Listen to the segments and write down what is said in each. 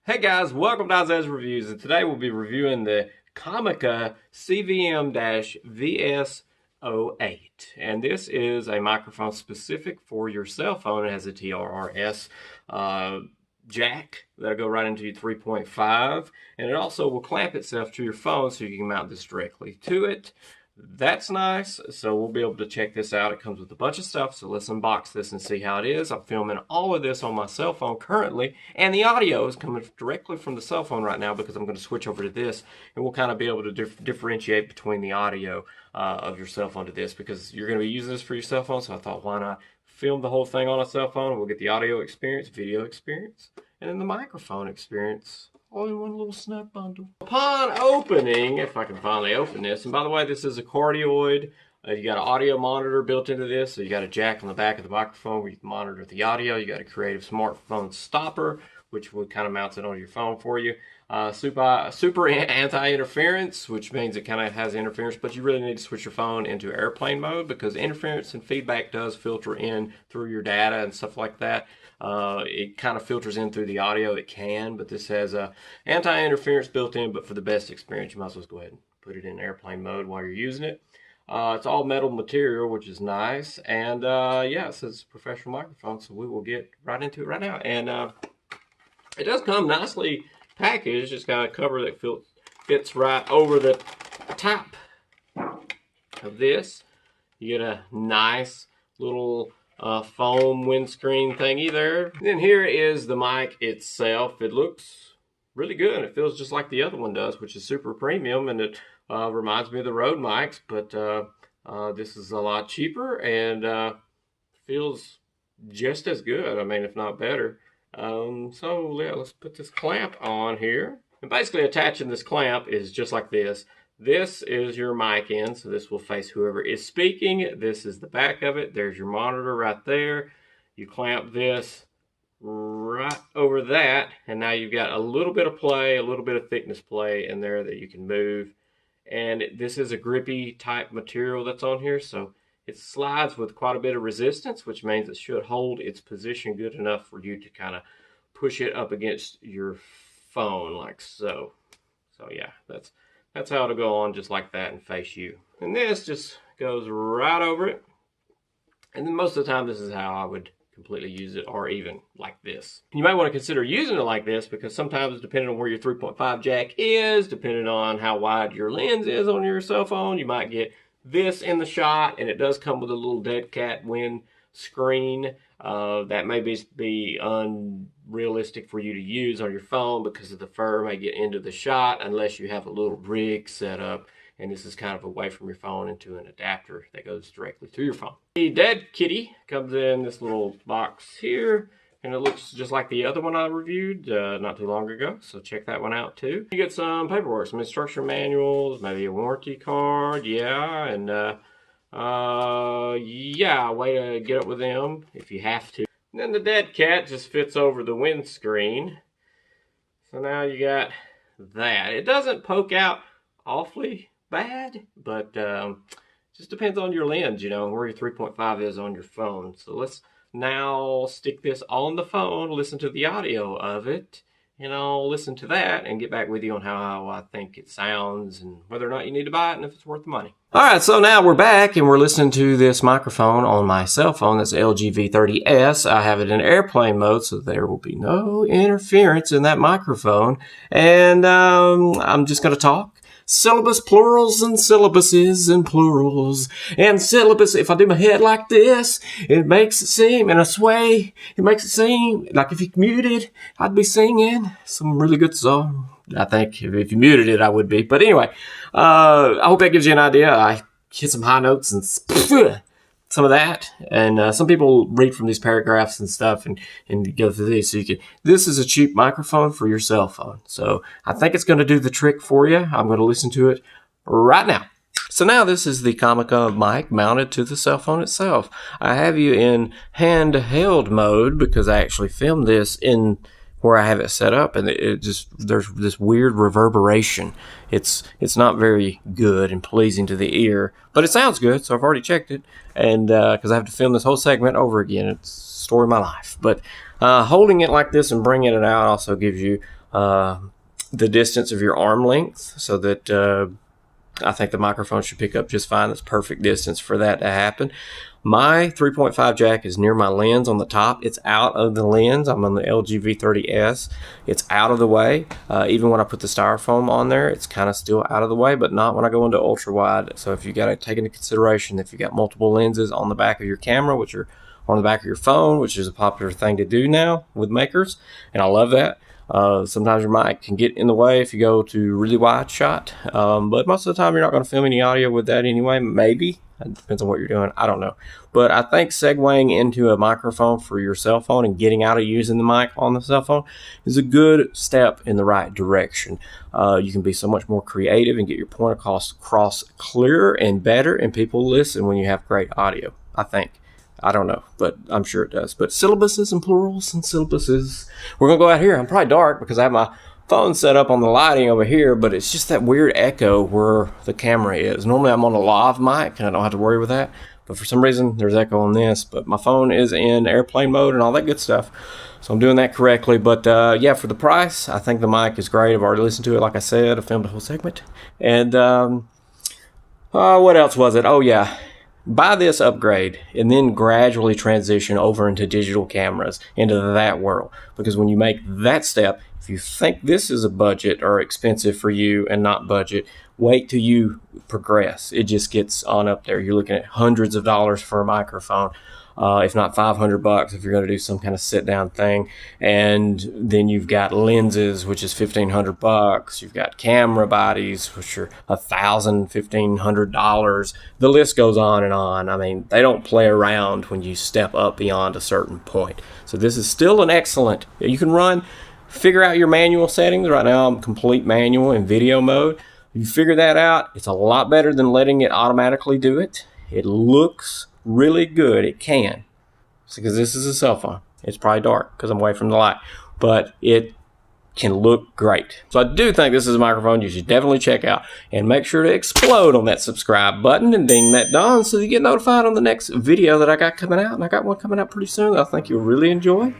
Hey guys, welcome to Isaiah's Reviews, and today we'll be reviewing the Comica CVM-VS08. And this is a microphone specific for your cell phone. It has a TRRS jack that'll go right into your 3.5, and it also will clamp itself to your phone so you can mount this directly to it. That's nice. So we'll be able to check this out. It comes with a bunch of stuff, so let's unbox this and see how it is. I'm filming all of this on my cell phone currently, and the audio is coming directly from the cell phone right now because I'm going to switch over to this, and we'll kind of be able to differentiate between the audio of your cell phone to this, because you're going to be using this for your cell phone. So I thought, why not film the whole thing on a cell phone, and we'll get the audio experience, video experience, and then the microphone experience all in one little snap bundle. Upon opening, if I can finally open this, and by the way, this is a Cardioid. You got an audio monitor built into this, so you got a jack on the back of the microphone where you can monitor the audio. You got a creative smartphone stopper, which will kind of mounts it on your phone for you. Super anti-interference, which means it kind of has interference, but you really need to switch your phone into airplane mode because interference and feedback does filter in through your data and stuff like that. It kind of filters in through the audio. It can, but this has anti-interference built in. But for the best experience, you might as well go ahead and put it in airplane mode while you're using it. It's all metal material, which is nice, and yeah, it says professional microphone, so we will get right into it right now. And it does come nicely packaged. It's got a cover that fits right over the top of this. You get a nice little foam windscreen thingy there. And then here is the mic itself. It looks really good. It feels just like the other one does, which is super premium, and it reminds me of the Rode mics, but this is a lot cheaper and feels just as good. I mean, if not better. So yeah, let's put this clamp on here. And basically attaching this clamp is just like this. This is your mic end, so this will face whoever is speaking. This is the back of it. There's your monitor right there. You clamp this right over that, and now you've got a little bit of play, a little bit of thickness play in there that you can move. And this is a grippy type material that's on here, so it slides with quite a bit of resistance, which means it should hold its position good enough for you to kind of push it up against your phone like so. So yeah, that's how it'll go on just like that and face you. And this just goes right over it. And then most of the time, this is how I would completely use it, or even like this. You might want to consider using it like this, because sometimes depending on where your 3.5 jack is, depending on how wide your lens is on your cell phone, you might get this in the shot, and it does come with a little dead cat wind screen. That may be unrealistic for you to use on your phone because of the fur may get into the shot unless you have a little rig set up, and this is kind of away from your phone into an adapter that goes directly to your phone. The dead kitty comes in this little box here, and it looks just like the other one I reviewed not too long ago, so check that one out too. You get some paperwork, some instruction manuals, maybe a warranty card, yeah, and yeah, way to get up with them if you have to. And then the dead cat just fits over the windscreen. So now you got that. It doesn't poke out awfully bad, but just depends on your lens, you know, where your 3.5 is on your phone. So let's now stick this on the phone, listen to the audio of it, and I'll listen to that and get back with you on how I think it sounds and whether or not you need to buy it and if it's worth the money. All right, so now we're back and we're listening to this microphone on my cell phone. That's LG V30S. I have it in airplane mode, so there will be no interference in that microphone. And I'm just going to talk. Syllabus, plurals, and syllabuses, and plurals. And syllabus, if I do my head like this, it makes it seem, in a sway, it makes it seem like if you muted, I'd be singing some really good song. I think if you muted it, I would be. But anyway, I hope that gives you an idea. I hit some high notes and some of that. And some people read from these paragraphs and stuff and go through these. So this is a cheap microphone for your cell phone. So I think it's going to do the trick for you. I'm going to listen to it right now. So now this is the Comica mic mounted to the cell phone itself. I have you in handheld mode because I actually filmed this in where I have it set up, and it just, there's this weird reverberation. It's not very good and pleasing to the ear, but it sounds good, so I've already checked it, and because I have to film this whole segment over again. It's the story of my life. But holding it like this and bringing it out also gives you the distance of your arm length, so that I think the microphone should pick up just fine. That's perfect distance for that to happen. My 3.5 jack is near my lens on the top. It's out of the lens. I'm on the LG V30S. It's out of the way. Even when I put the styrofoam on there, it's kind of still out of the way, but not when I go into ultra wide. So if you got to take into consideration, if you got multiple lenses on the back of your camera, which are on the back of your phone, which is a popular thing to do now with makers, and I love that. Sometimes your mic can get in the way if you go to really wide shot, but most of the time you're not going to film any audio with that anyway. Maybe it depends on what you're doing. I don't know, but I think segueing into a microphone for your cell phone and getting out of using the mic on the cell phone is a good step in the right direction. You can be so much more creative and get your point across clearer and better, and people listen when you have great audio, I think. I don't know, but I'm sure it does. But syllabuses and plurals and syllabuses. We're going to go out here. I'm probably dark because I have my phone set up on the lighting over here, but it's just that weird echo where the camera is. Normally I'm on a lav mic and I don't have to worry with that, but for some reason there's echo on this. But my phone is in airplane mode and all that good stuff, so I'm doing that correctly. But yeah, for the price, I think the mic is great. I've already listened to it, like I said. I filmed a whole segment. And what else was it? Oh yeah, buy this upgrade and then gradually transition over into digital cameras, into that world. Because when you make that step, if you think this is a budget or expensive for you and not budget, wait till you progress. It just gets on up there. You're looking at hundreds of dollars for a microphone, if not $500 if you're going to do some kind of sit down thing. And then you've got lenses, which is $1,500. You've got camera bodies, which are $1,000, $1,500. The list goes on and on. I mean, they don't play around when you step up beyond a certain point. So this is still an excellent, you can figure out your manual settings. Right now I'm complete manual in video mode. You figure that out, it's a lot better than letting it automatically do it. It looks really good. It can, because this is a cell phone. It's probably dark because I'm away from the light, but it can look great. So I do think this is a microphone you should definitely check out, and make sure to explode on that subscribe button and ding that dong so you get notified on the next video that I got coming out. And I got one coming out pretty soon that I think you'll really enjoy.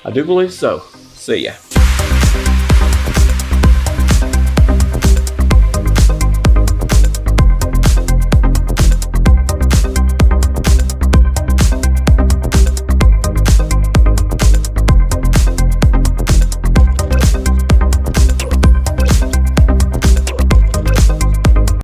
I do believe so. See ya.